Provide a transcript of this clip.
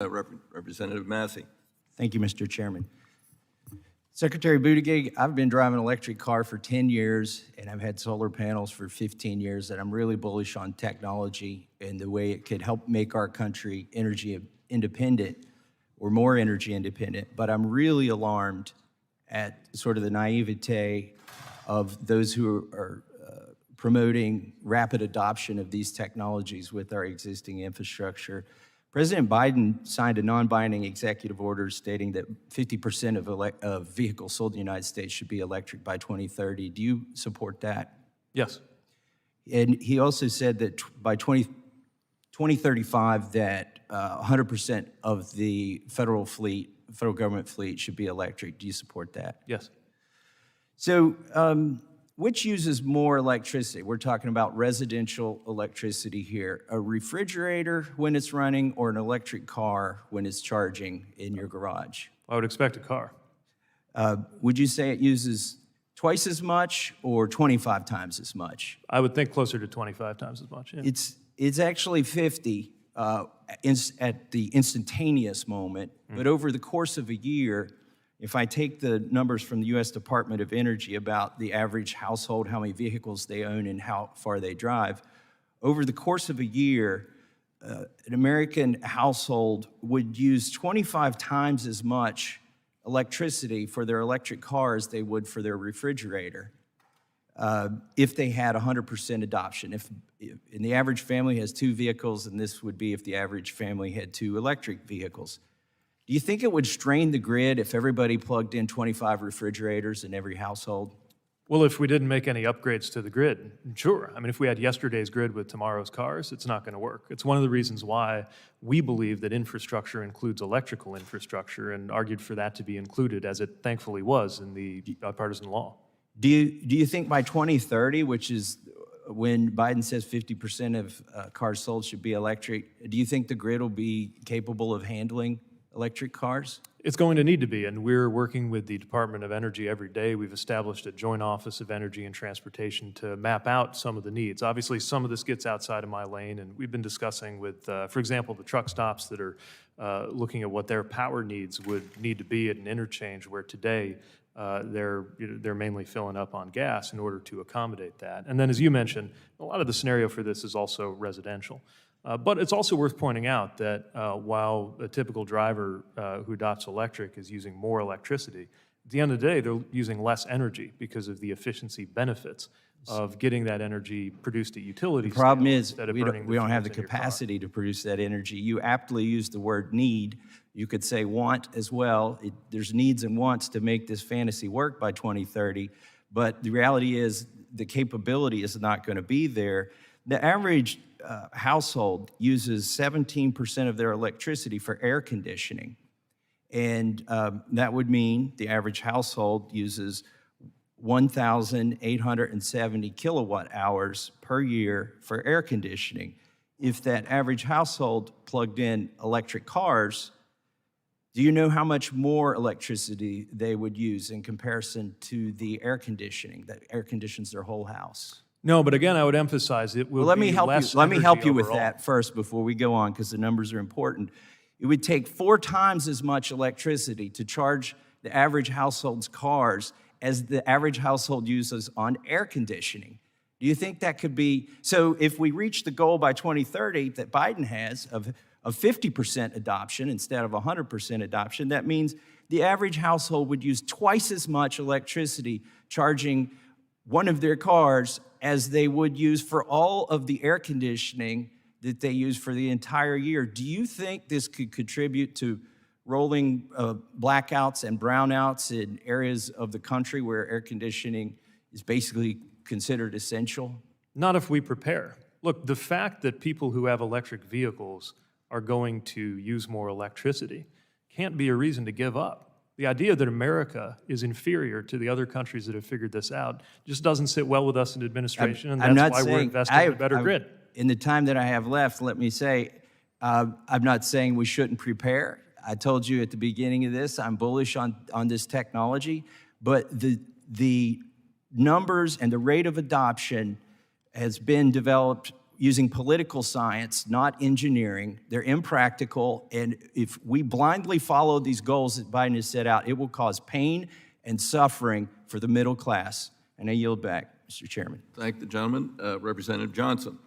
Representative Massey. Thank you, Mr. Chairman. Secretary Buttigieg, I've been driving an electric car for 10 years, and I've had solar panels for 15 years, and I'm really bullish on technology and the way it could help make our country energy independent or more energy independent. But I'm really alarmed at sort of the naivete of those who are promoting rapid adoption of these technologies with our existing infrastructure. President Biden signed a non-binding executive order stating that 50% of vehicles sold in the United States should be electric by 2030. Do you support that? Yes. And he also said that by 2035 that 100% of the federal government fleet should be electric. Do you support that? Yes. So which uses more electricity? We're talking about residential electricity here. A refrigerator when it's running or an electric car when it's charging in your garage? I would expect a car. Would you say it uses twice as much or 25 times as much? I would think closer to 25 times as much. Yeah. It's actually 50 at the instantaneous moment, but over the course of a year, if I take the numbers from the U.S. Department of Energy about the average household, how many vehicles they own and how far they drive, over the course of a year, an American household would use 25 times as much electricity for their electric car as they would for their refrigerator if they had 100% adoption. And the average family has 2 vehicles, and this would be if the average family had 2 electric vehicles. Do you think it would strain the grid if everybody plugged in 25 refrigerators in every household? Well, if we didn't make any upgrades to the grid, sure. I mean, if we had yesterday's grid with tomorrow's cars, it's not going to work. It's one of the reasons why we believe that infrastructure includes electrical infrastructure and argued for that to be included, as it thankfully was in the bipartisan law. Do you think by 2030, which is when Biden says 50% of cars sold should be electric, do you think the grid will be capable of handling electric cars? It's going to need to be, and we're working with the Department of Energy every day. We've established a joint office of energy and transportation to map out some of the needs. Obviously, some of this gets outside of my lane, and we've been discussing with, for example, the truck stops that are looking at what their power needs would need to be at an interchange where today they're mainly filling up on gas in order to accommodate that. And then, as you mentioned, a lot of the scenario for this is also residential. But it's also worth pointing out that while a typical driver who adopts electric is using more electricity, at the end of the day, they're using less energy because of the efficiency benefits of getting that energy produced at utility. The problem is we don't have the capacity to produce that energy. You aptly used the word need. You could say want as well. There's needs and wants to make this fantasy work by 2030, but the reality is the capability is not going to be there. The average household uses 17% of their electricity for air conditioning. And that would mean the average household uses 1,870 kilowatt hours per year for air conditioning. If that average household plugged in electric cars, do you know how much more electricity they would use in comparison to the air conditioning that air conditions their whole house? No, but again, I would emphasize it will Let be me help less you. Let me help you overall. with that first before we go on, because the numbers are important. It would take 4 times as much electricity to charge the average household's cars as the average household uses on air conditioning. Do you think that could be? So if we reach the goal by 2030 that Biden has of 50% adoption instead of 100% adoption, that means the average household would use twice as much electricity charging one of their cars as they would use for all of the air conditioning that they use for the entire year. Do you think this could contribute to rolling blackouts and brownouts in areas of the country where air conditioning is basically considered essential? Not if we prepare. Look, the fact that people who have electric vehicles are going to use more electricity can't be a reason to give up. The idea that America is inferior to the other countries that have figured this out just doesn't sit well with us in administration, and that's why we're investing in a better grid. In the time that I have left, let me say, I'm not saying we shouldn't prepare. I told you at the beginning of this, I'm bullish on this technology, but the numbers and the rate of adoption has been developed using political science, not engineering. They're impractical, and if we blindly follow these goals that Biden has set out, it will cause pain and suffering for the middle class. And I yield back, Mr. Chairman. Thank the gentleman. Representative Johnson.